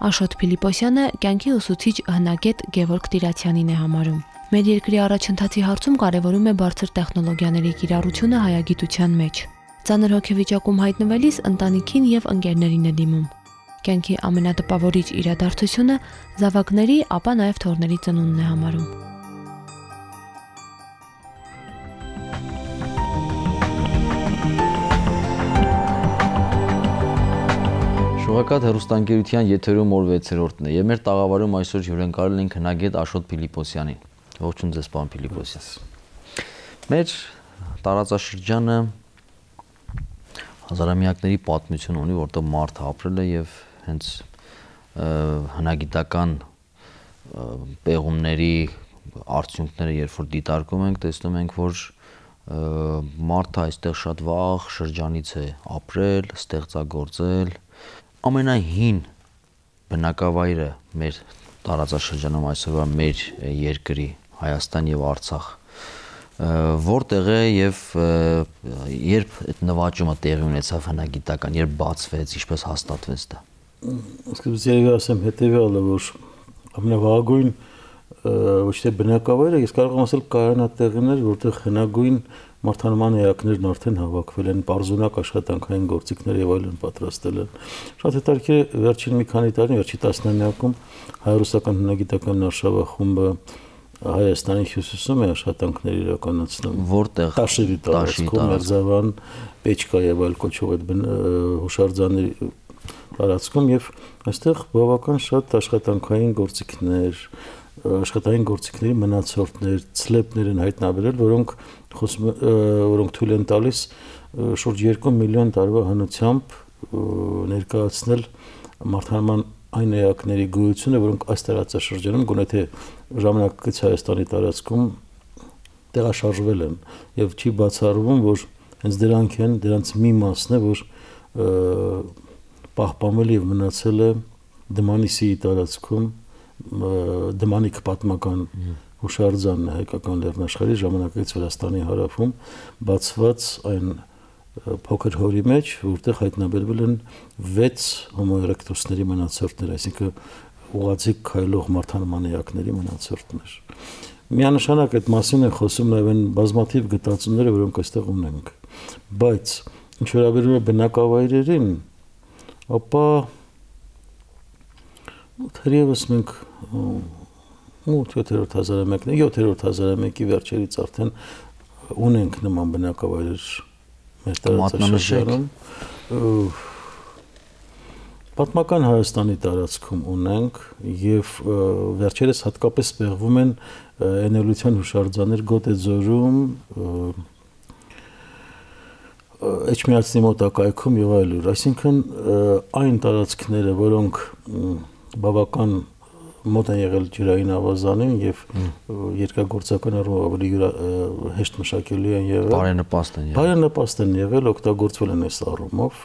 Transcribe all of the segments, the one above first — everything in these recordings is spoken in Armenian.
Աշոտ Փիլիպոսյանը կյանքի ուսուցիչ հնագետ Գևորգ Տիրացյանին է համարում։ Մեր երկրի առաջընթացի հարցում կարևորում է բարձր տեխնոլոգիաների կիրառությունը հայագիտության մեջ։ Ծանր հոգեվիճակում հայտնվելիս ընտանիքին եւ ընկերներին է դիմում։ Կյանքի ամենատպավորիչ իրադարձությունը զավակների, ապա նաեւ թոռների ծնունդն է համարում։ Շնորհակալ հեռուստաընկերության եթերում օր 6-րդն է եւ մեր տաղավարում այսօր հյուրընկալել ենք հնագետ Աշոտ Փիլիպոսյանին։ Ողջույն ձեզ, պարոն Փիլիպոսյան։ Մեր տարածաշրջանը հազարամյակների պատմություն ունի, որտեղ մարդը ապրել է եւ հենց հնագիտական պեղումների արդյունքները երբ որ դիտարկում ենք, տեսնում ենք, որ մարդը այստեղ շատ վաղ շրջանից է ապրել, ստեղծագործել։ Ամենահին բնակավայրը մեր տարածաշրջանում այսօրվա մեր երկրի Հայաստան եւ Արցախ որտեղ է եւ երբ այդ նվաճումը տեղի ունեցավ հնագիտական, երբ բացվեց, ինչպես հաստատվեց դա։ Սկզբից երևի ասեմ հետեւյալը, որ ամենավաղագույն ոչ թե բնակավայրը, ես կարող եմ ասել կայանատեղիներ, որտեղ հնագույն մարդանման էակներն արդեն հավաքվել են, պարզունակ աշխատանքային գործիքներ եւ այլն պատրաստել են։ Շատ հետաքրքիր է վերջին մի քանի տարի, վերջի 10-ամյակում հայ-ռուսական հնագիտական արշավախումբը Հայաստանի հյուսիսում է աշխատանքներ իրականացնում։ Որտեղ Տաշիրի տարածքում, Մերձավան, Պեչկա եւ այլ կոչվող այդ հուշարձանների տարածքում եւ այստեղ բավական շատ աշխատանքային գործիքներ, աշխատային գործիքների մնացորդներ, ցլեպներ են հայտնաբերել, որոնք թույլ են տալիս շուրջ 2 միլիոն տարվա հնությամբ ներկայացնել մարդանման այն էակների գոյությունը, որոնք այս տարածաշրջանում գոնե թե ժամանակակից Հայաստանի տարածքում տեղաշարժվել են եւ չի բացառվում, որ հենց դրանք են, դրանց մի մասն է, որ պահպանվել եւ մնացել է Դմանիսիի տարածքում Դմանիկ պատմական հուշարձանն հայկական լեռնաշխարհի ժամանակակից Վրաստանի հարավում բացված այն փոքր հորի մեջ, որտեղ հայտնաբերվել են 6 Homo erectus-ների մնացորդներ, այսինքն ուղղաձիգ քայլող մարդանման էակների մնացորդներ։ Միանշանակ այդ մասին է խոսում նաև այն բազմաթիվ գտածումները, որոնք այստեղ ունենք։ Բայց ինչ վերաբերում է բնակավայրերին, ապա թերևս մենք 7-րդ հազարամյակն 7-րդ հազարամյակի վերջերից արդեն ունենք նման բնակավայրեր մեր տարածաշրջանում։ Պատմական Հայաստանի տարածքում ունենք եւ վերջերս հատկապես պեղվում են էներգիության հուշարձաններ Գոտեձորում, Էջմիածնի մոտակայքում եւ այլուր, այսինքն այն տարածքները, որոնք բավական մոտ են եղել ջրային ավազանին եւ երկրագործական առումով ավելի հեշտ մշակելի են եղել, բարենպաստ են եղել, օգտագործվել են այս առումով։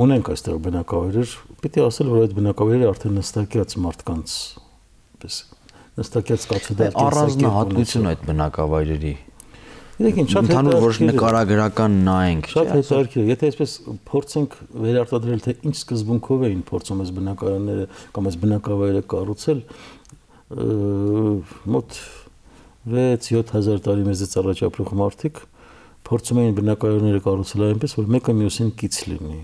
Ունենք այստեղ բնակավայրեր, պիտի ասել, որ այդ բնակավայրերը արդեն նստակյաց մարդկանց, նստակյաց կացուդարձ առանձնահատկություն այդ բնակավայրերի։ Իրենք շատ ընդհանուր որ նկարագրական նայենք, շատ հետաքրքիր, եթե այսպես փորձենք վերարտադրել, թե ինչ սկզբունքով էին փորձում այս բնակարանները կամ այս բնակավայրը կառուցել, մոտ 6-7 հազար տարի մեզից առաջ ապրող մարդիկ փորձում էին բնակարանները կառուցել այնպես, որ մեկը մյուսին կից լինի։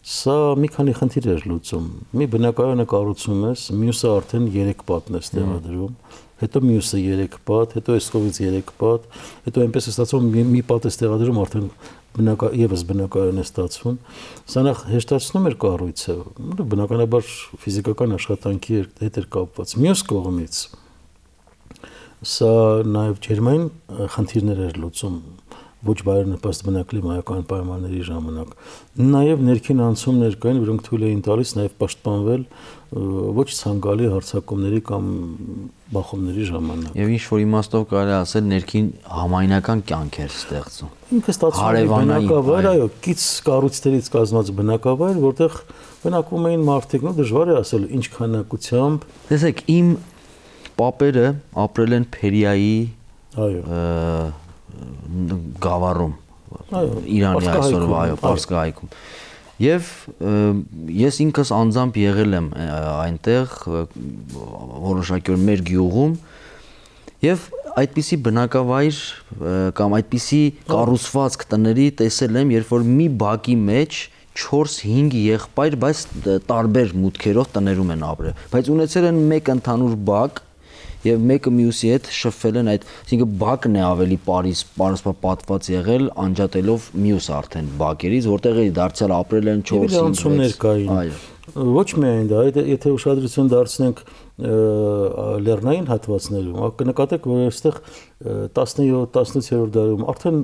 Սա մի քանի խնդիր էր լուծում։ Մի բնակարանը կառուցում ես, մյուսը արդեն 3 պատն է ստեղադրում, հետո մյուսը 3 պատ, հետո այս կողմից 3 պատ, հետո այնպես է ստացվում մի պատ է ստեղադրում, արդեն եւս բնակարան է ստացվում։ Սա նախ հեշտացնում էր կառույցը, բնականաբար ֆիզիկական աշխատանքի հետ էր կապված։ Մյուս կողմից սա նաեւ ջերմային խնդիրներ էր լուծում ոչ բարենպաստ բնակլիմայական պայմանների ժամանակ։ Նաև ներքին անցումներ կային, որոնք թույլ էին տալիս նաև պաշտպանվել ոչ ցանկալի հարձակումների կամ բախումների ժամանակ։ Եվ ինչ որ իմաստով կարելի ասել ներքին համայնական կյանք էր ստեղծում։ Ինքը ստացվում է բնակավայր, այո, կից կառույցներից կազմված բնակավայր, որտեղ բնակվում էին մարդիկ, դժվար է ասել ինչ քանակությամբ։ Տեսեք, իմ պապերը ապրել են Փերիայի, այո, գավառում, Իրանի այսօրվա, այո, Պարսկահայքում։ Եվ ես ինքս անձամբ եղել եմ այնտեղ որոշակի օր մեր գյուղում եւ այդպիսի բնակավայր կամ այդպիսի կառուցվածք տների տեսել եմ, երբ որ մի բակի մեջ 4-5 եղբայր, բայց տարբեր մուտքերով տներում են ապրել, բայց ունեցել են մեկ ընդհանուր բակ եւ մեկը մյուսի հետ շփվել են այդ, այսինքն բակն է ավելի պատված եղել անջատելով մյուս արդեն բակերից, որտեղ էի դարձյալ ապրել են 4-5 անցումներ կային։ Ոչ միայն դա, եթե ուշադրություն դարձնենք լեռնային հատվածներում, կնկատեք, որ այստեղ 17-18-րդ դարում արդեն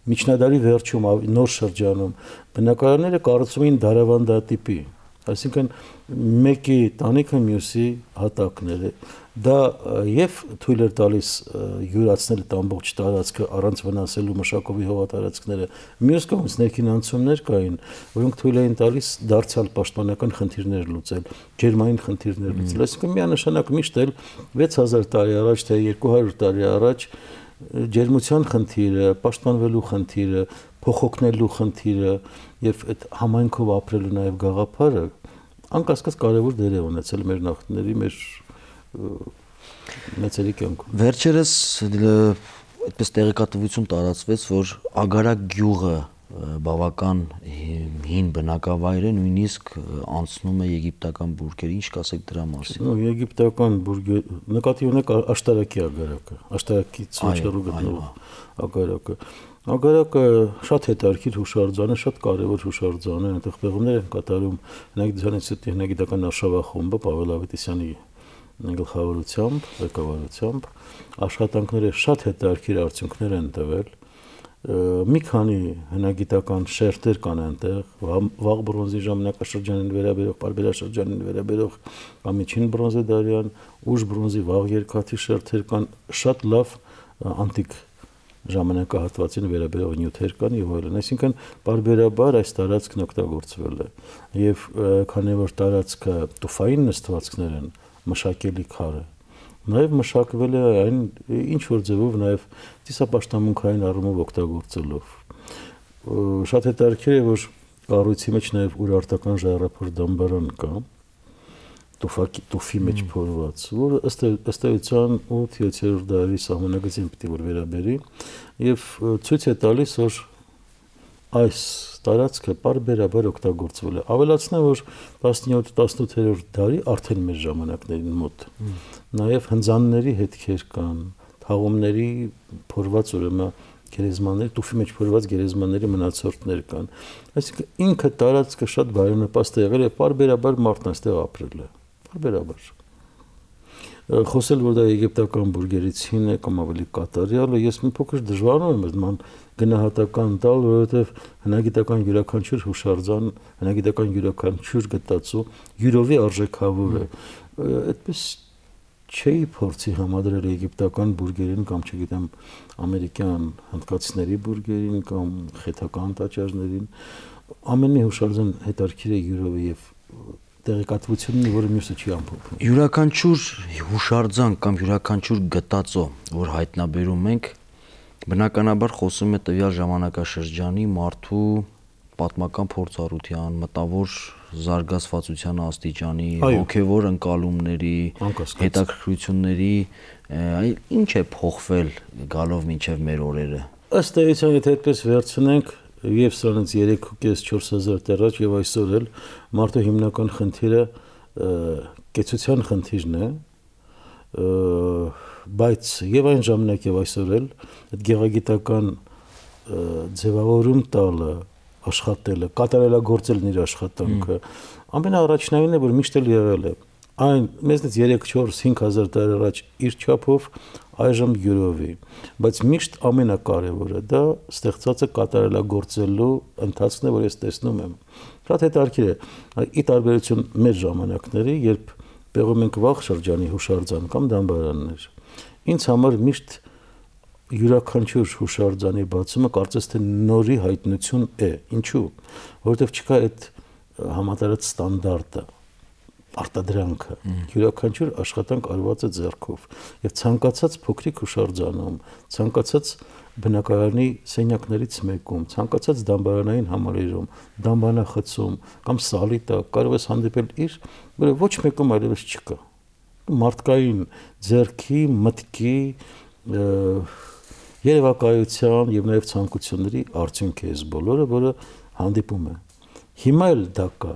միջնադարի վերջում նոր շրջանում բնակարանները կառուցում էին դարավանդատիպի, այսինքն մեկի տանիքը մյուսի հատակներ է, դա եւ թույլ էր տալիս յուրացնել այդ ամբողջ տարածքը առանց վնասելու մշակովի հողատարածքները, մյուս կողմից ներքին անցումներ կային, որոնք թույլ էին տալիս դարձյալ պաշտպանական խնդիրներ լուծել, ջերմային խնդիրներ լուծել, այսինքն միանշանակ միշտ էլ 6000 տարի առաջ թե 200 տարի առաջ ջերմության խնդիրը, պաշտպանվելու խնդիրը, փոխօգնելու խնդիրը եւ այդ համայնքով ապրելու նաեւ գաղափարը անկասկած կարևոր դեր է ունեցել մեր նախնիների, մեր մեծերի կյանքում։ Վերջերս այդպես տեղեկատվություն տարածվեց, որ Ագարակ գյուղը բավական հին բնակավայր է, նույնիսկ անցնում է եգիպտական բուրգերի, ինչ կասեք դրա մասին։ Եգիպտական բուրգը նկատի ունեք Աշտարակի Ագարակը, Աշտարակից հեռու գտնվող Ագարակը։ Ագարակը շատ հետաքրքիր հուշարձան է, շատ կարևոր հուշարձան է, այնտեղ պեղումներ են կատարում հնագիտական արշավախումբը Պավել Ավետիսյանի գլխավորությամբ, ղեկավարությամբ, աշխատանքները շատ հետաքրքիր արդյունքներ են տվել։ Մի քանի հնագիտական շերտեր կան այնտեղ, վաղ բրոնզի ժամանակաշրջանին վերաբերող, պարբերաշրջանին վերաբերող կամ միջին բրոնզեդարյան, ուշ բրոնզի վաղ երկաթի շերտեր կան, շատ լավ անտիկ ժամանակահատվածին վերաբերող նյութեր կան եւ այլն, այսինքն բարբերաբար այս տարածքն օգտագործվել է եւ քանի որ տարածքը տուֆային նստվածքներ են, մշակելի քարը, նաեւ մշակվել է այն ինչ որ ձևով նաեւ ծիսապաշտամունքային առումով օգտագործելով։ Շատ հետաքրքիր է, որ կառույցի մեջ նաեւ ուրարտական ժայռափոր դամբարան կա, տուֆի մեջ փորված, որը ըստ էության 8-7-րդ դարի սահմանագծին պիտի որ վերաբերի եւ ցույց է տալիս, որ այս տարածքը բարբերաբար օգտագործվել է։ Ավելացնեմ, որ 17-18-րդ դարի արդեն մեր ժամանակներին մոտ նաեւ հնձանների հետքեր կան, թաղումների փորված ուրեմն գերեզմանների, տուֆի մեջ փորված գերեզմանների մնացորդներ կան։ Այսինքն ինքը տարածքը շատ բարենպաստ է եղել եւ բարբերաբար մարդն այստեղ ապրել է։ Բարբերաբար։ Խոսել որ դա եգիպտական բուրգերից հին է կամ ավելի կատարյալը, ես մի փոքր դժվարանում եմ նման գնահատական տալ, որովհետեւ հնագիտական յուրաքանչյուր հուշարձան, հնագիտական յուրաքանչյուր գտածո յուրովի արժեքավոր է։ Այդպես չէի փորձի համադրել եգիպտական բուրգերին կամ չգիտեմ ամերիկյան հնդկացիների բուրգերին կամ խեթական տաճարներին, ամենի հուշարձան հետաքրքիր է յուրովի եւ տեղեկատվությունն, որը մյուսը չի ամփոփում։ Յուրաքանչյուր հուշարձան կամ յուրաքանչյուր գտածո, որ հայտնաբերում ենք, բնականաբար խոսում է տվյալ ժամանակաշրջանի մարդու պատմական փորձառության, մտավոր զարգացվածության աստիճանի, հոգևոր ընկալումների, հետաքրքրությունների, ինչ է փոխվել գալով մինչև մեր օրերը։ Ըստ էության, եթե այդպես վերցնենք, եւ սրանից 3.5-4 տարի առաջ եւ այսօր էլ մարդու հիմնական խնդիրը կեցության խնդիրն է, բայց եւ այն ժամանակ եւ այսօր էլ այդ գեղագիտական ձևավորում տալը, աշխատելը, կատարելագործելն իր աշխատանքը ամենաառաջնայինն է, որ միշտ էլ եղել է։ Այն մեզնից 3-4-5 տարի առաջ իր չափով այժմ յուրովի, բայց միշտ ամենակարևորը դա ստեղծածը կատարելագործելու ընթացքն է, որ ես տեսնում եմ։ Շատ հետաքրքիր է, ի տարբերություն մեր ժամանակների, երբ պեղում ենք վաղ շրջանի հուշարձան կամ դամբարաններ, ինձ համար միշտ յուրաքանչյուր հուշարձանի բացումը կարծես թե նորի հայտնություն է։ Ինչու՞։ Որովհետև չկա այդ համատարած ստանդարտը, արտադրանքը, յուրաքանչյուր աշխատանք արված է ձեռքով եւ ցանկացած փոքրիկ հուշարձանում, ցանկացած բնակարանի սենյակներից մեկում, ցանկացած դամբարանային համալիրում, դամբանախցում կամ սալի տակ կարող ես հանդիպել իր, որը ոչ մեկում այլևս չկա։ Մարդկային ձեռքի, մտքի, երևակայության եւ նաեւ ցանկությունների արդյունք է այս բոլորը, որը հանդիպում է։ Հիմա էլ դա կա։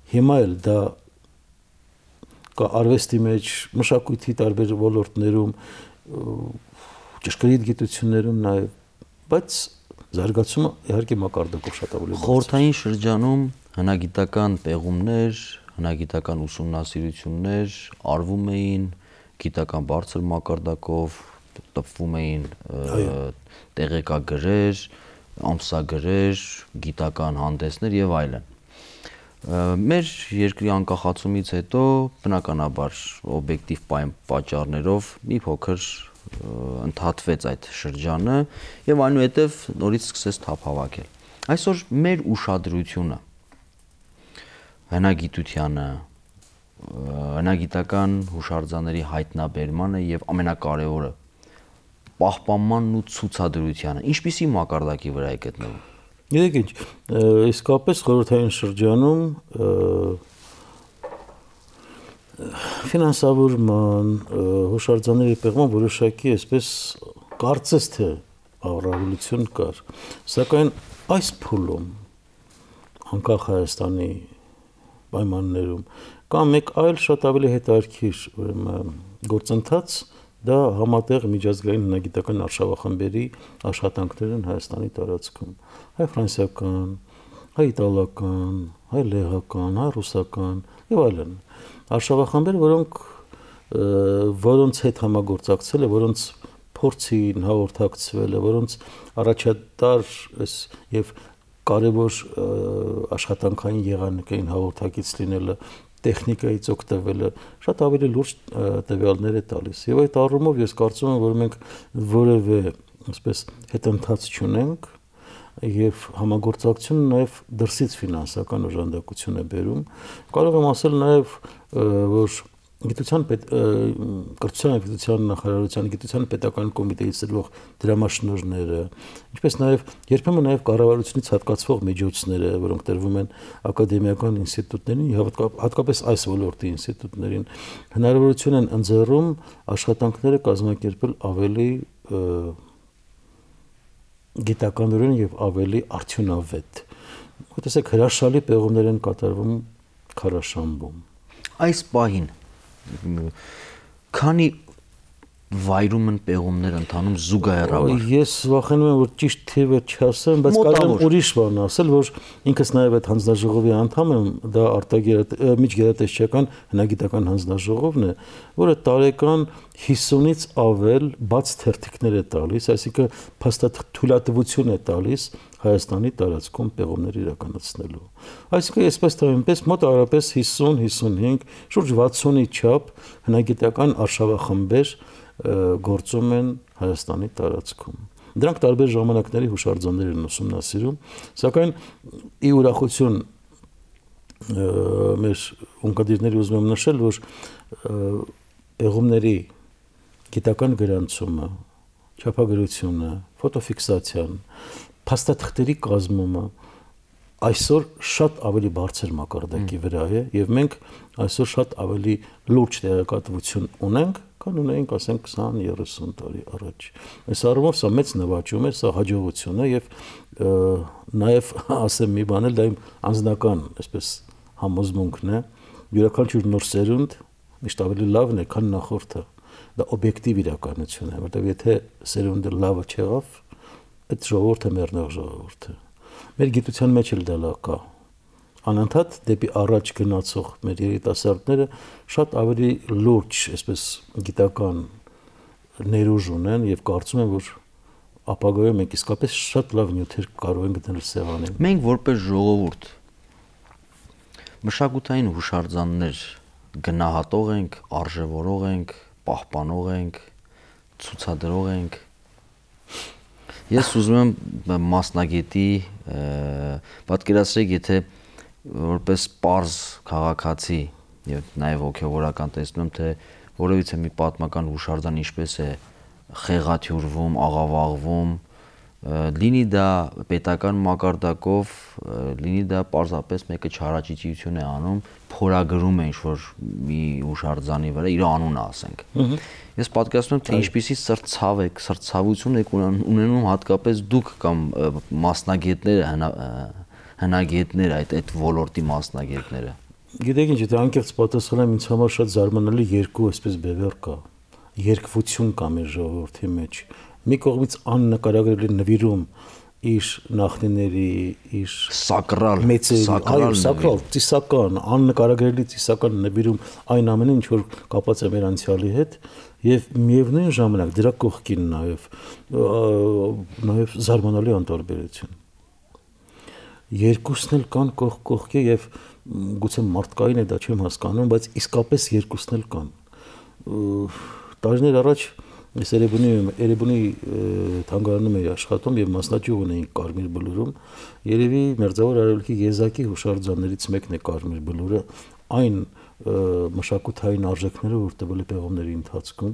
Հիմա էլ դա կա արվեստի մեջ, մշակույթի տարբեր ոլորտներում, ճշգրիտ գիտություններում նաև, բայց զարգացումը իհարկե մակարդակով շատ ավելի բարձր։ Խորհրդային շրջանում հնագիտական պեղումներ, հնագիտական ուսումնասիրություններ արվում էին գիտական բարձր մակարդակով, տպվում էին տեղեկագրեր, ամսագրեր, գիտական հանդեսներ եւ այլն։ Մեր երկրի անկախացումից հետո բնականաբար օբյեկտիվ պատճառներով մի փոքր ընդհատվեց այդ շրջանը եւ այնուհետեւ նորից սկսեց թափ հավաքել։ Այսօր մեր ուշադրությունը հնագիտությանը, հնագիտական հուշարձանների հայտնաբերմանը եւ ամենակարևորը պահպանմանն ու ցուցադրությանը ինչպիսի մակարդակի վրա է գտնվում։ Գիտեք ինչ, իսկապես խորհրդային շրջանում ֆինանսավորման, հուշարձանների պեղման որոշակի այսպես կարծես թե առավելություն կար, սակայն այս փուլում անկախ Հայաստանի պայմաններում կամ մեկ այլ շատ ավելի հետաքրքիր գործընթաց դա համատեղ միջազգային հնագիտական արշավախմբերի աշխատանքներն Հայաստանի տարածքում, հայ-ֆրանսիական, հայ-իտալական, հայ-լեհական, հայ-ռուսական եւ այլն արշավախմբեր, որոնց հետ համագործակցել է, որոնց փորձին հաղորդակցվել է, որոնց առաջատար եւ կարևոր աշխատանքային եղանակային հաղորդակից լինելը, տեխնիկայից օգտվելը շատ ավելի լուրջ տվյալներ է տալիս։ Եվ այդ առումով ես կարծում եմ, որ մենք որևէ այսպես հետընթաց չունենք եւ համագործակցությունը նաեւ դրսից ֆինանսական օժանդակություն է բերում։ Կարող եմ ասել նաեւ, որ կրթության եւ գիտության նախարարության գիտության պետական կոմիտեից ծրվող դրամաշնորհները, ինչպես նաեւ երբեմն նաեւ կառավարությունից հատկացվող միջոցները, որոնք տրվում են ակադեմիական ինստիտուտներին, հատկապես այս ոլորտի ինստիտուտներին, հնարավորություն են ընձեռում աշխատանքները կազմակերպել ավելի գիտականորեն եւ ավելի արդյունավետ։ Տեսեք, հրաշալի պեղումներ են կատարվում Քարաշամբում։ Այս պահին քանի վայրում են պեղումներ ընթանում զուգահեռաբար։ Ես վախենում եմ, որ ճիշտ թիվը չասեմ, բայց կարող եմ ուրիշ բան ասել, որ ինքս նաև այդ հանձնաժողովի անդամ եմ, դա միջգերատեսչական հնագիտական հանձնաժողովն է, որը տարեկան 50-ից ավել բաց թերթիկներ է տալիս, այսինքն փաստաթույլատվություն է տալիս Հայաստանի տարածքում պեղումներ իրականացնելու։ Այսինքն այսպես թե այնպես մոտ առապես 50-55, շուրջ 60-ի չափ հնագիտական արշավախմբեր գործում են Հայաստանի տարածքում։ Դրանք տարբեր ժամանակների հուշարձաններ են ուսումնասիրում, սակայն ի ուրախություն մեր ունկնդիրների ուզում եմ նշել, որ պեղումների գիտական գրանցումը, չափագրությունը, ֆոտոֆիքսացիան, փաստաթղթերի կազմումը այսօր շատ ավելի բարձր մակարդակի վրա է եւ մենք այսօր շատ ավելի լուրջ տեղեկատվություն ունենք, քան ունեինք, ասենք 20-30 տարի առաջ։ Այս առումով սա մեծ նվաճում է, սա հաջողություն է եւ նաեւ ասեմ մի բան էլ դա իմ անձնական, այսպես համոզմունքն է, յուրաքանչյուր նոր սերունդ միշտ ավելի լավն է, քան նախորդը։ Դա օբյեկտիվ իրականություն է, որտեղ եթե սերունդը լավը չեղավ, այդ ժողովուրդը մեռնող ժողովուրդ է։ Մեր գիտության մեջ էլ դա կա։ Անընդհատ դեպի առաջ գնացող մեր երիտասարդները շատ ավելի լուրջ, այսպես գիտական ներուժ ունեն եւ կարծում եմ, որ ապագայում մենք իսկապես շատ լավ նյութեր կարող ենք գտնել սեղանին։ Մենք որպես ժողովուրդ մշակութային հուշարձաններ գնահատող ենք, արժևորող ենք, պահպանող ենք, ցուցադրող ենք։ Ես ուզում եմ մասնագետի պատկերացրեք, եթե որպես պարզ քաղաքացի եւ նաեւ հոգեվորական տեսնում եմ, թե որևիցե մի պատմական հուշարձան ինչպես է խեղաթյուրվում, աղավաղվում, լինի դա պետական մակարդակով, լինի դա պարզապես մեկը չարաճճիություն է անում, փորագրում է ինչ-որ մի հուշարձանի վրա իր անունը ասենք։ Ես պատկերացնում եմ, թե ինչպիսի սրտցավություն եք ունենում հատկապես դուք կամ մասնագետները, հնագետները, այդ ոլորտի մասնագետները։ Գիտեք ինչ, դա անկեղծ պատասխանեմ, ինձ համար շատ զարմանալի երկու այսպես բևեռ կա, երկվություն կա մեր ժողովրդի մեջ։ Մի կողմից աննկարագրելի նվիրում իր նախնիների, իր սակրալ, սակրալ, ծիսական, աննկարագրելի ծիսական նվիրում այն ամենը, ինչ որ կապված է մեր անցյալի հետ, եւ միևնույն ժամանակ դրա կողքին նաեւ զարմանալի անտարբերություն։ Երկուսն էլ կան կողք կողքի եւ գուցե մարդկային է, դա չեմ հասկանում, բայց իսկապես երկուսն էլ կան։ Տարիներ առաջ ես Էրեբունի թանգարանում էի աշխատում եւ մասնաճյուղ ունեինք Կարմիր Բլուրում։ Երևի Մերձավոր Արևելքի եզակի հուշարձաններից մեկն է Կարմիր Բլուրը, այն մշակութային արժեքները, որ տվել է պեղումների ընթացքում։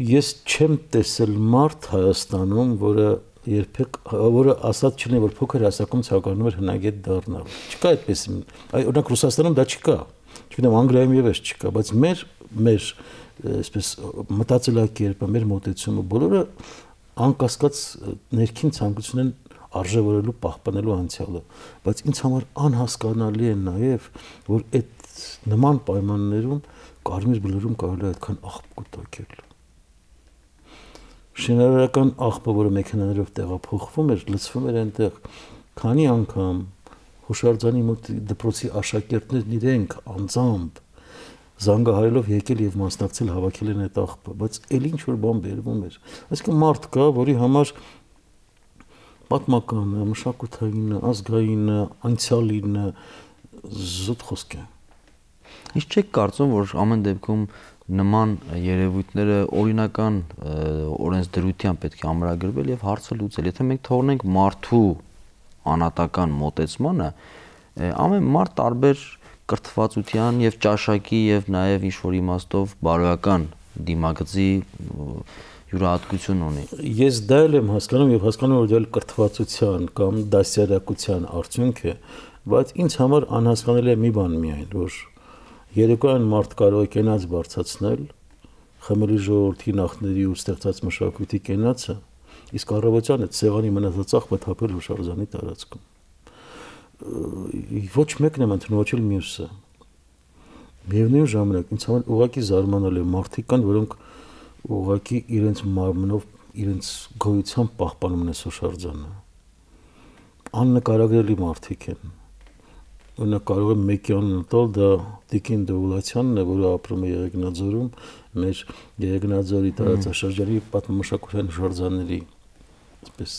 Ես չեմ տեսել մարդ Հայաստանում, որը ասած չլինի, որ փոքր հասակում ցանկանում էր հնագետ դառնալ։ Չկա այդպես, օրինակ Ռուսաստանում դա չկա, չգիտեմ Անգլիայում եւս չկա, բայց մեր այսպես մտածելակերպը, մեր մոտեցումը բոլորը անկասկած ներքին ցանկություն են արժևորելու, պահպանելու անցյալը, բայց ինձ համար անհասկանալի է նաեւ, որ այդ նման պայմաններում Կարմիր Բլուրում կարելի է այդքան աղբ կուտակել։ Շինարարական աղբը, որը մեքենաներով տեղափոխվում էր, լցվում էր այնտեղ, քանի անգամ հուշարձանի մոտ դպրոցի աշակերտներն իրենք անձամբ զանգահարելով եկել եւ մասնակցել հավաքել են այդ աղբը, բայց էլ ինչ որ բան բերվում էր։ Այսինքն մարդ կա, որի համար պատմականը, մշակութայինը, ազգայինը, անցյալինը զուտ խոսք է։ Ինչ չեք կարծում, որ ամեն դեպքում նման երևույթները օրինական օրենսդրությամբ պետք է ամրագրվել եւ հարցը լուծել։ Եթե մենք թողնենք մարդու անատական մոտեցմանը, ամեն մարդ տարբեր կրթվածության եւ ճաշակի եւ նաեւ ինչ-որ իմաստով բարոյական դիմագծի յուրահատկություն ունի։ Ես դա եմ հասկանում եւ հասկանում որ դա կրթվածության կամ դասյարակության արդյունք է, բայց ինձ համար անհասկանալի է մի բան միայն, որ երեկոյան մարդ կարող է կենաց բարձրացնել, խմելի ժողովրդի նախների ու ստեղծած մշակույթի կենացը, իսկ առավոտյան այդ սեղանի մնացած աղբը թափել հուշարձանի տարածքում։ Ոչ մեկն եմ ընդունում, ոչ էլ մյուսը։ Միևնույն ժամանակ ինձ համար ուղղակի զարմանալի մարդիկ կան, որոնք ուղղակի իրենց մարմնով, իրենց գոյությամբ պահպանում են հուշարձանը։ Աննկարագրելի մարդիկ են։ Օրինակ կարող եմ մեկի անունը տալ, դա Տիկին Դովուլացյանն է, որը ապրում է Եղեգնաձորում, մեր Եղեգնաձորի տարածաշրջանի պատմամշակութային հուշարձանների այսպես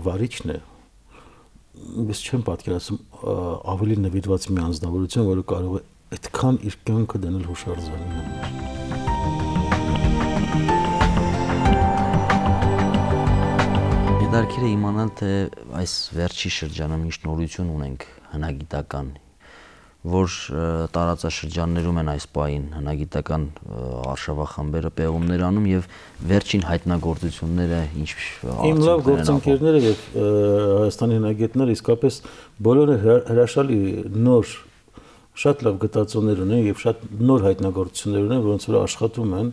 վարիչն է։ Ես չեմ պատկերացնում ավելի նվիրված մի անձնավորություն, որը կարող է այդքան իր կյանքը դնել հուշարձանի համար։ Հետաքրքիր է իմանալ, թե այս վերջի շրջանում ինչ նորություն ունենք հնագիտական, որ տարածաշրջաններում են այս պահին հնագիտական արշավախմբերը պեղումներ անում եւ վերջին հայտնագործությունները ինչ իմ լավ գործընկերները եւ Հայաստանի հնագետները իսկապես բոլորը հրաշալի նոր շատ լավ գտածոներ ունեն եւ շատ նոր հայտնագործություններ ունեն, որոնց վրա աշխատում են։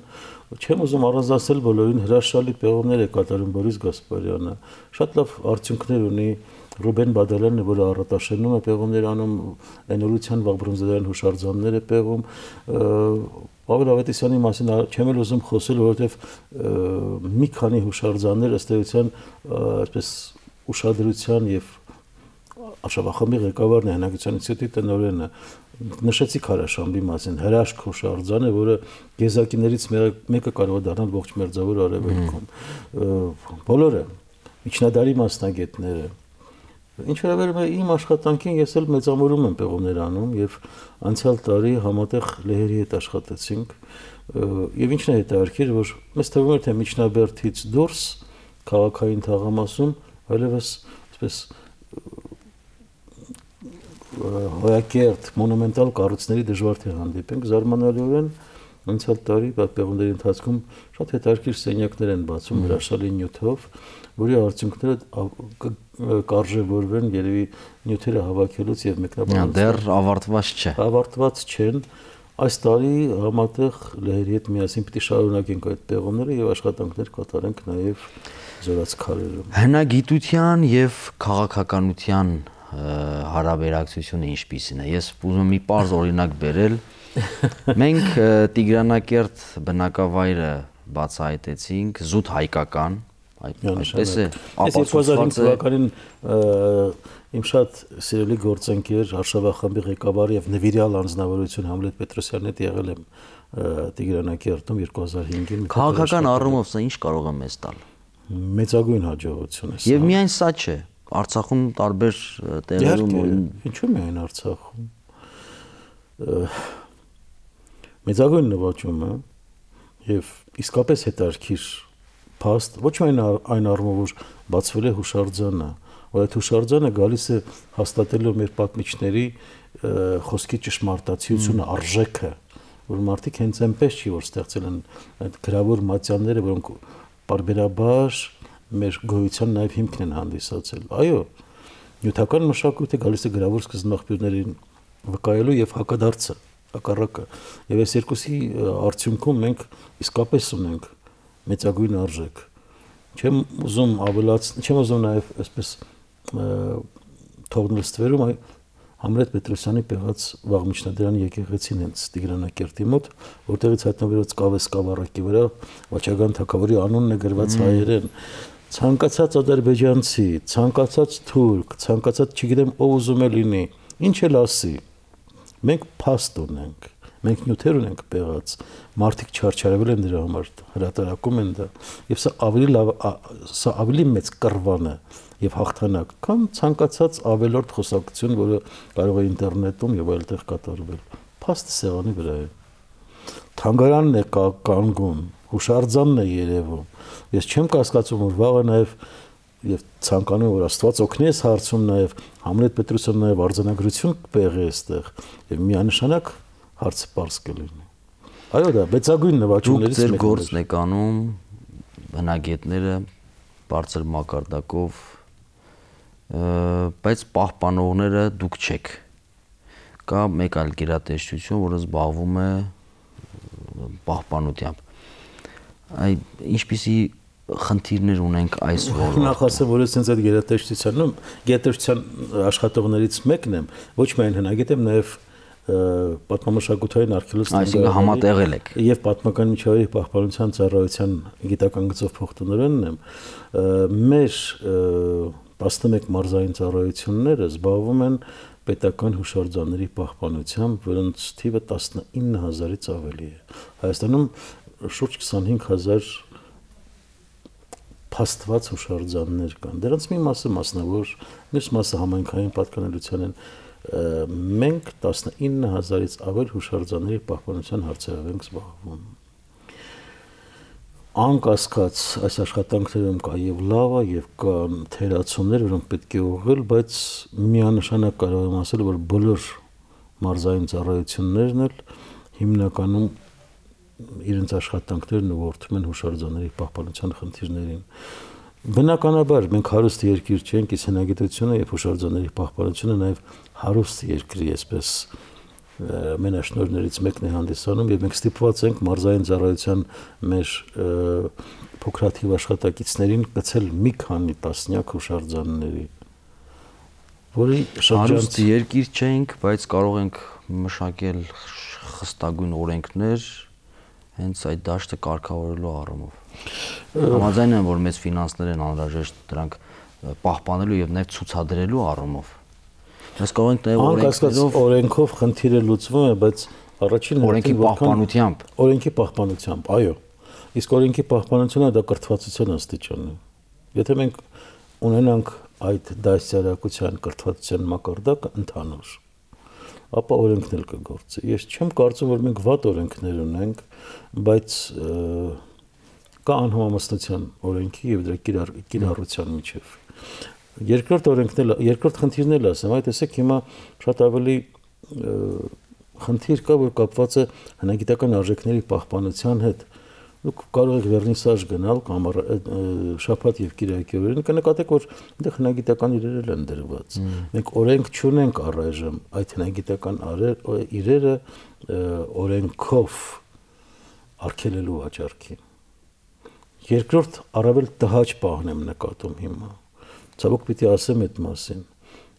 Չեմ ուզում առանձնացնել բոլորին, հրաշալի պեղումներ է կատարում Բորիս Գասպարյանը, շատ լավ արդյունքներ ունի Ռուբեն Բադալյանը, որը առատաշերնում է պեղումներ անում, Էնորության Վաղբրոնզադարյան հուշարձաններ է պեղում, Պավել Ավետիսյանի մասին չեմ էլ ուզում խոսել, որովհետև մի քանի հուշարձաններ ըստ էության այսպես ուշադրության եւ Արշավախմբի ղեկավարն է հնագիտության ինստիտուտի տնօրենը, նշեցի Քարաշամբի մասին, հրաշք հուշարձան է, որը գեզակիներից մեկը կարող է դառնալ ողջ Մերձավոր Արևելքում։ Բոլորը միջնադարի մասնագետները։ Ինչ վերաբերում է իմ աշխատանքին, ես էլ մեծամորում եմ պեղումներ անում եւ անցյալ տարի համատեղ լեհերի հետ աշխատեցինք եւ ինչն է հետաքրքիր, որ մեզ թվում էր թե Միջնաբերդից դուրս քաղաքային թաղամասում այլևս այսպես հոյակերտ մոնումենտալ կառույցների դժվար թե հանդիպենք, զարմանալիորեն անցյալ տարի պատմությունների ընթացքում շատ հետաքրքիր սենյակներ են բացում հրաշալի նյութով, որի արդյունքները կարժևորվեն երևի նյութերը հավաքելուց եւ մեկնաբանելուց։ Դեռ ավարտված չէ։ Ավարտված չեն։ Այս տարի համատեղ լեհերի հետ միասին պիտի շարունակենք այդ պեղումները եւ աշխատանքներ կատարենք նաեւ զորաց քարերում։ Հնագիտության եւ քաղաքականության հարաբերակցությունը ինչպիսին է։ Ես ուզում եմ մի պարզ օրինակ բերել։ Մենք Տիգրանակերտ բնակավայրը բացահայտեցինք, զուտ հայկական, այդպես է, ապացուցված է 2005 թվականին իմ շատ սիրելի գործընկեր Արշավախմբի ղեկավար եւ նվիրյալ անձնավորություն Համլետ Պետրոսյանն հետ եղել եմ Տիգրանակերտում 2005-ին։ Քաղաքական առումով սա ինչ կարող է մեզ տալ։ Մեծագույն հաջողություն է սա։ Եւ միայն սա չէ, Արցախում տարբեր տեղերում, ինչու՞ միայն Արցախում։ Մեծագույն նվաճում է եւ իսկապես հետաքրքիր փաստ, ոչ միայն այն առումով, որ բացվել է հուշարձանը, որ այդ հուշարձանը գալիս է հաստատելու մեր պատմիչների խոսքի ճշմարտացիությունը, արժեքը, որ մարդիկ հենց այնպես չի, որ ստեղծել են այդ գրավոր մատյանները, որոնք բարբերաբար մեր գոյության նաև հիմքն են հանդիսացել։ Այո, նյութական մշակույթը գալիս է գրավոր սկզբնաղբյուրներին վկայելու եւ հակադարձը, հակառակը։ Եվ այս երկուսի արդյունքում մենք իսկապես ունենք մեծագույն արժեք։ Չեմ ուզում նաև այսպես թողնել ստվերում Համլետ Պետրոսյանի պեղած Վաղմիջնադարանի եկեղեցին հենց Տիգրանակերտի մոտ, որտեղից հայտնվելուց կավե սկավառակի վրա Վաչագան թագավորի անունն է գրված հայերեն։ Ցանկացած ադրբեջանցի, ցանկացած թուրք, ցանկացած չգիտեմ ով ուզում է լինի, ինչ էլ ասի։ Մենք փաստ ունենք, մենք նյութեր ունենք պեղած, մարդիկ չարչարվել են դրա համար, հրատարակում են դա, եւ սա ավելի մեծ կռվան է եւ հաղթանակ, քան ցանկացած ավելորդ խոսակցություն, որը կարող է ինտերնետում եւ այլտեղ կատարվել։ Փաստը սեղանի վրա է։ Թանգարանն է կանգուն, հուշարձանն է երևում։ Ես չեմ կասկածում, որ վաղը նաեւ եւ ցանկանում որ Աստված օգնի այս հարցում նաեւ Համլետ Պետրոսյանը նաեւ արձանագրություն կպեղի այստեղ եւ միանշանակ հարցը པարզ կլինի։ Այո, դա մեծագույն նվաճումներից մեկն է։ Ձեր գործն եք անում հնագետները բարձր մակարդակով, բայց պահպանողները դուք չեք։ Կա մեկ այլ գերատեսչություն, որը զբաղվում է պահպանությամբ։ Այդ ինչպիսի խնդիրներ ունենք այս ոլորտում։ Նախ ասեմ, որ ես ինձ այդ գերատեսչության աշխատողներից մեկն եմ, ոչ միայն հնագետ եմ, նաև պատմամշակութային արխեոլոգիայի, այսինքն համատեղել եք։ Եվ պատմական միջավայրի պահպանության ծառայության գիտական գծով փոխտնօրենն եմ։ Մեր 11 մարզային ծառայությունները զբաղվում են պետական հուշարձանների պահպանությամբ, որոնց թիվը 19000-ից ավելի է։ Հայաստանում շուրջ 25000 փաստված հուշարձաններ կան։ Դրանց մի մասը մասնավոր, մյուս մասը համայնքային պատկանելության են։ Մենք 19000-ից ավել հուշարձանների պահպանության հարցերով ենք զբաղվում։ Անկասկած այս աշխատանքներում կա եւ լավը եւ կա թերացումներ, որոնք պետք է ուղղել, բայց միանշանակ կարող եմ ասել, որ բոլոր մարզային ծառայություններն էլ հիմնականում իրենց աշխատանքներն ուղղորդում են հուշարձանների պահպանության խնդիրներին։ Բնականաբար մենք հարուստ երկիր չենք, իսկ հնագիտությունը եւ հուշարձանների պահպանությունը նաեւ հարուստ երկրի այսպես մենաշնորհներից մեկն է հանդիսանում եւ մենք ստիպված ենք մարզային ծառայության մեր փոքրաթիվ աշխատակիցներին գցել մի քանի տասնյակ հուշարձանների, որի հարուստ երկիր չենք, բայց կարող ենք մշակել խստագույն օրենքներ հենց այդ դաշտը կարգավորելու առումով։ Համաձայն եմ, որ մեծ ֆինանսներ են անհրաժեշտ դրանք պահպանելու եւ նաեւ ցուցադրելու առումով։ Մենք կարող ենք նաեւ օրենքով խնդիրը լուծվում է, բայց առաջին օրենքի պահպանությամբ։ Օրենքի պահպանությամբ, այո։ Իսկ օրենքի պահպանությունը դա կրթվածության աստիճան է։ Եթե մենք ունենանք այդ դասյարակության կրթվածության մակարդակը ընդհանուր, ապա օրենքն էլ կգործի։ Ես չեմ կարծում, որ մենք վատ օրենքներ ունենք, բայց կա անհամեմատության օրենքի եւ դրա կիրառության միջեւ։ Երկրորդ խնդիրն էլ ասեմ, այդ տեսեք հիմա շատ ավելի խնդիր կա, որ կապված է հնագիտական արժեքների պահպանության հետ։ Դուք կարող եք վերնիսաժ գնալ կամ շաբաթ եւ կիրակի օրերին կնկատեք, որ այնտեղ հնագիտական իրեր են դրված։ Մենք օրենք չունենք առայժմ այդ հնագիտական իրերը օրենքով արգելելու վաճառքին։ Երկրորդ առավել տհաճ պահն եմ նկատում հիմա։ Ցավոք պիտի ասեմ այդ մասին։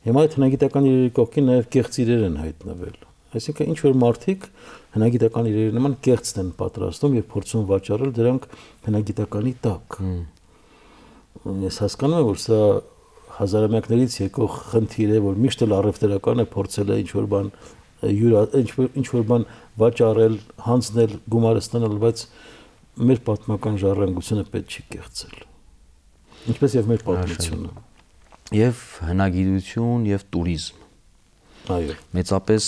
Հիմա այդ հնագիտական իրերի կողքին նաև կեղծ իրեր են հայտնվել։ Այսինքն ինչ որ մարդիկ հնագիտական իրերի նման կեղծն են պատրաստում եւ փորձում վաճառել դրանք հնագիտականի տակ։ Ես հասկանում եմ, որ սա հազարամյակներից եկող խնդիր է, որ միշտ էլ առևտրականը փորձել է ինչ որ բան վաճառել, հանձնել, գումարը ստանալ, բայց մեր պատմական ժառանգությունը պետք չի կեղծել։ Ինչպես եւ մեր պատմությունը։ Եվ հնագիտություն եւ տուրիզմ։ Այո։ Մեծապես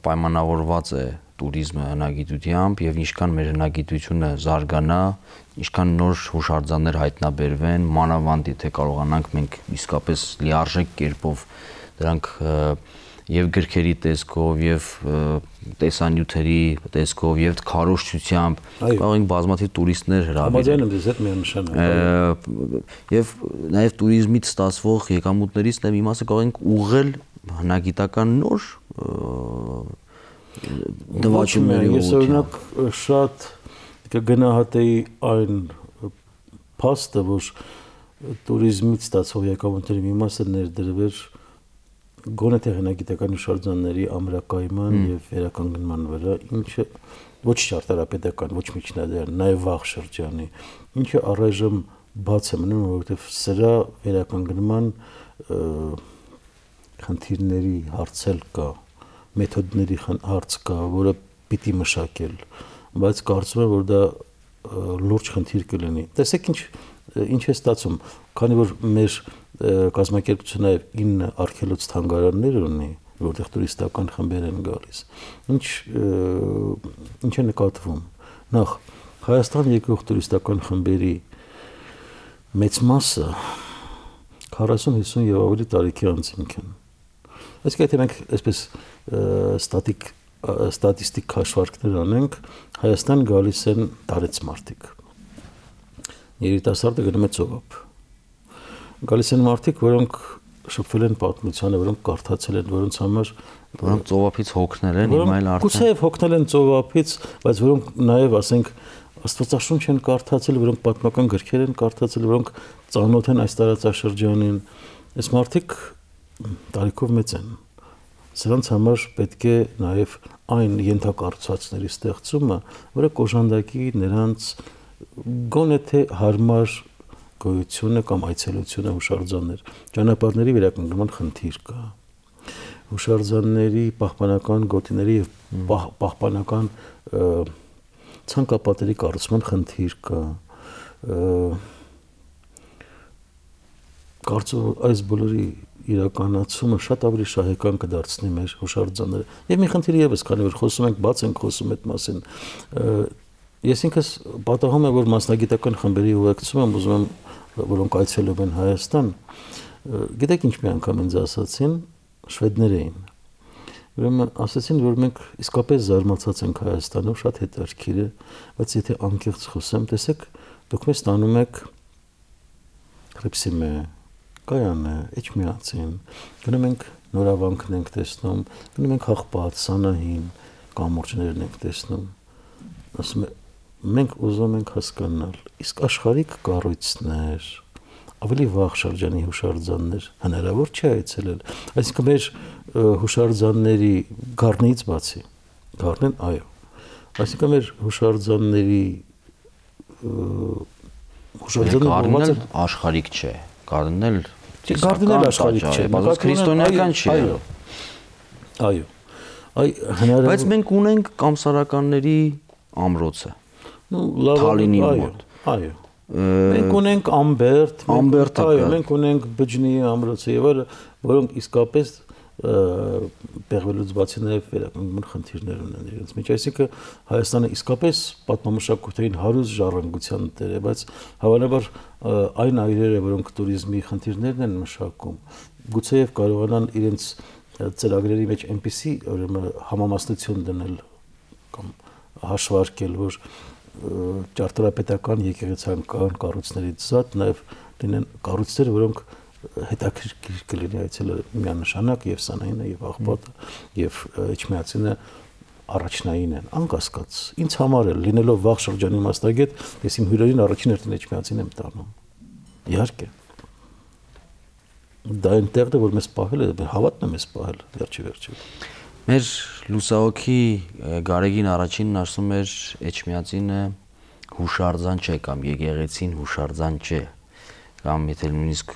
պայմանավորված է տուրիզմը հնագիտությամբ եւ ինչքան մեր հնագիտությունը զարգանա, ինչքան նոր հուշարձաններ հայտնաբերվեն, մանավանդ եթե կարողանանք մենք իսկապես լիարժեք կերպով դրանք եւ գրքերի տեսքով եւ տեսանյութերի տեսքով եւ քարոզչությամբ կարող ենք բազմաթիվ տուրիստներ հրավիրել։ Համաձայն եմ ձեզ հետ միանշանակ։ Եվ նաեւ տուրիզմից ստացվող եկամուտներից նաեւ մի մասը կարող ենք ուղղել հնագիտական նոր դվաճումների ուղղությամբ։ Ես օրինակ շատ կգնահատեի այն փաստը, որ տուրիզմից ստացվող եկամուտների մի մասը ներդրվեր գոնե թե հնագիտական հուշարձանների ամրակայման եւ վերականգնման վրա, ինչը ոչ ճարտարապետական, ոչ միջնադարյան, նաեւ վաղ շրջանի, ինչը առայժմ բաց է մնում, որովհետեւ սրա վերականգնման խնդիրների հարցել կա, մեթոդների հարց կա, որը պիտի մշակել, բայց կարծում եմ, որ դա լուրջ խնդիր կլինի։ Տեսեք ինչ է ստացվում, քանի որ մեր կազմակերպությունը 9 արգելոց թանգարաններ ունի, որտեղ տուրիստական խմբեր են գալիս։ Ինչ է նկատվում։ Նախ Հայաստան եկող տուրիստական խմբերի մեծ մասը 40-50 եւ ավելի տարիքի անձինք են։ Այսինքն եթե մենք այսպես ստատիստիկ հաշվարկներ անենք, Հայաստան գալիս են տարեց մարդիկ։ Երիտասարդը գնում է ծովափ։ Գալիս են մարդիկ, որոնք շփվել են պատմությանը, որոնք կարդացել են, որոնք ծովափից հոգնել են, հիմա էլ արդեն։ Գուցեև հոգնել են ծովափից, բայց որոնք նաև, ասենք, Աստվածաշունչ են կարդացել, որոնք պատմական գրքեր են կարդացել, որոնք ծանոթ են այս տարածաշրջանին։ Այս մարդիկ տարիքով մեծ են։ Սրանց համար պետք է նաև այն ենթակառուցվածքների ստեղծումը, որը կոժանդակի նրանց գոնե թե հարմար գոյությունը կամ այցելությունը հուշարձաններ, ճանապարհների վերականգնման խնդիր կա։ Հուշարձանների պահպանական գոտիների եւ պահպանական ցանկապատերի կառուցման խնդիր կա։ Կարծում այս բոլորի իրականացումը շատ ավելի շահեկան կդարձնի մեր հուշարձանները։ Եվ մի խնդիր եւս, քանի որ խոսում ենք, բաց ենք խոսում այդ մասին։ Ես ինքս պատահում եմ, որ մասնագիտական խմբերի ուղեկցում եմ, ուզում եմ, որոնք այցելում են Հայաստան։ Գիտեք ինչ մի անգամ ինձ ասացին, շվեդներ էին։ Ուրեմն ասացին, որ մենք իսկապես զարմացած ենք Հայաստանով, շատ հետաքրքիր է, բայց եթե անկեղծ խոսեմ, տեսեք, դուք մեզ տանում եք Հռիփսիմե, Կայանե, Էջմիածին, գնում ենք նորավանքն ենք տեսնում, գնում ենք Հաղպատ, Սանահին, կամուրջներն ենք տեսնում։ Ասում եմ, մենք ուզում ենք հասկանալ, իսկ աշխարհիկ կառույցներ, ավելի վաղ շրջանի հուշարձաններ հնարավոր չէ այցելել։ Այսինքն մեր հուշարձանների Գառնից բացի, Գառնեն, այո։ Այսինքն մեր հուշարձանների Գառնեն աշխարհիկ չէ, Գառնեն աշխարհիկ չէ, բայց քրիստոնեական չի։ Այո։ Այ հնարավոր։ Բայց մենք ունենք կամսարականների ամրոցը։ Թալինի մոտ։ Այո։ Մենք ունենք Ամբերտ, այո, մենք ունենք Բջնի ամրոցը եւ այլն, որոնք իսկապես բեղվելուց բացի նաեւ վերականգնման խնդիրներ ունեն իրենց մեջ։ Այսինքն Հայաստանը իսկապես պատմամշակութային հարուստ ժառանգության տեր է, բայց հավանաբար այն այրերը, որոնք տուրիզմի խնդիրներն են մշակում, գուցեև կարողանան իրենց ծրագրերի մեջ այնպիսի ուրեմն համամասնություն դնել կամ հաշվարկել, որ ճարտարապետական եկեղեցական կառույցներից զատ նաև լինեն կառույցներ, որոնք հետաքրքիր կլինի այցելը միանշանակ եւ Սանայինը եւ Աղբատը եւ Էջմիածինը առաջնային են, անկասկած։ Ինձ համար էլ լինելով վաղ շրջանի մասնագետ, ես իմ հյուրերին առաջին հերթին Էջմիածին եմ տանում։ Իհարկե։ Դա այնտեղն է, որ մեզ պահել է, հավատն է մեզ պահել, վերջի։ Մեր լուսահոգի Գարեգին առաջինն ասում էր Էջմիածինը հուշարձան չէ կամ եկեղեցին հուշարձան չէ, կամ եթե նույնիսկ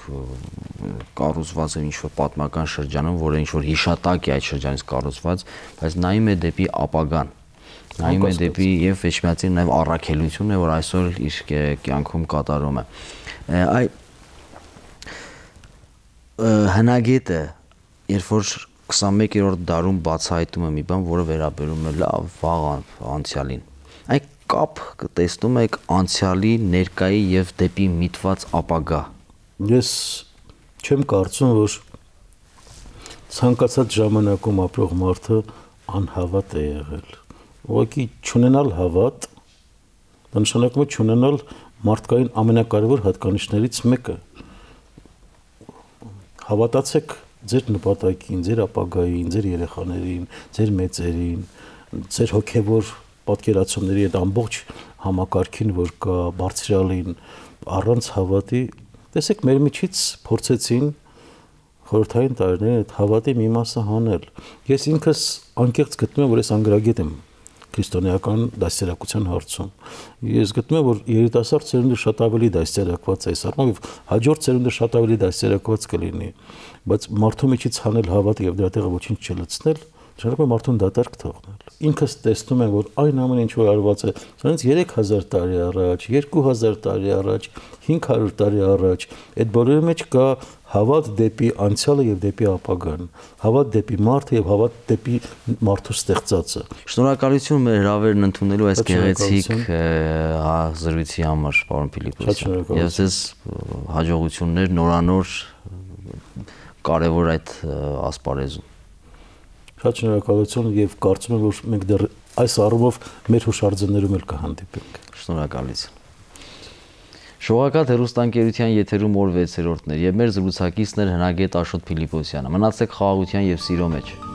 կառուցված է ինչ-որ պատմական շրջանում, որը ինչ-որ հիշատակ է այդ շրջանից կառուցված, բայց նայում է դեպի ապագան, նայում է դեպի եւ Էջմիածին նաեւ առաքելություն է, որ այսօր իր կյանքում կատարում է։ Այ հնագետը, երբ որ 21-րդ դարում բացահայտում է մի բան, որը վերաբերում է լավ վաղ անցյալին, այդ կապ տեսնում եք անցյալի, ներկայի եւ դեպի միտված ապագա։ Ես չեմ կարծում, որ ցանկացած ժամանակում ապրող մարդը անհավատ է եղել։ Ուղղակի չունենալ հավատ, դա նշանակում է չունենալ մարդկային ամենակարևոր հատկանիշներից մեկը։ Հավատացեք ձեր նպատակին, ձեր ապագային, ձեր երեխաներին, ձեր մեծերին, ձեր հոգևոր պատկերացումների այդ ամբողջ համակարգին, որ կա, բարձրալին, առանց հավատի, տեսեք, մեր միջից փորձեցին խորհրդային տարիներին այդ հավատի մի մասը հանել։ Ես ինքս անկեղծ գտնում եմ, որ ես անգրագետ եմ քրիստոնեական դաստիարակության հարցում։ Ես գտնում եմ, որ երիտասարդ ծերունդը շատ ավելի դաստիարակված է այս առումով, հաջորդ ծերունդը շատ ավելի դաստիարակված կլինի, բայց մարդու միջից հանել հավատը եւ դրա տեղը ոչինչ չլցնել, նշանակում է մարդուն դատարկ թողնել։ Ինքս տեսնում եմ, որ այն ամենը ինչ որ արված է, սրանից 3000 տարի առաջ, 2000 տարի առաջ, 500 տարի առաջ, այդ բոլորի մեջ կա հավատ դեպի անցյալը եւ դեպի ապագան, հավատ դեպի մարդը եւ հավատ դեպի մարդու ստեղծածը։ Շնորհակալություն մեր հրավերն ընդունելու այս գեղեցիկ զրույցի համար, պարոն Փիլիպոսյան։ Եվ ձեզ հաջողություններ, նորանոր կարևոր այդ ասպարեզում։ Շատ շնորհակալություն եւ կարծում եմ, որ մենք դեռ այս առումով մեր հուշարձաններում էլ կհանդիպենք։ Շնորհակալություն։ Շողակաթ հեռուստաընկերության եթերում օր 6-րդն էր եւ մեր զրուցակիցն էր հնագետ Աշոտ Փիլիպոսյանը։ Մնացեք խաղաղության եւ սիրո մեջ։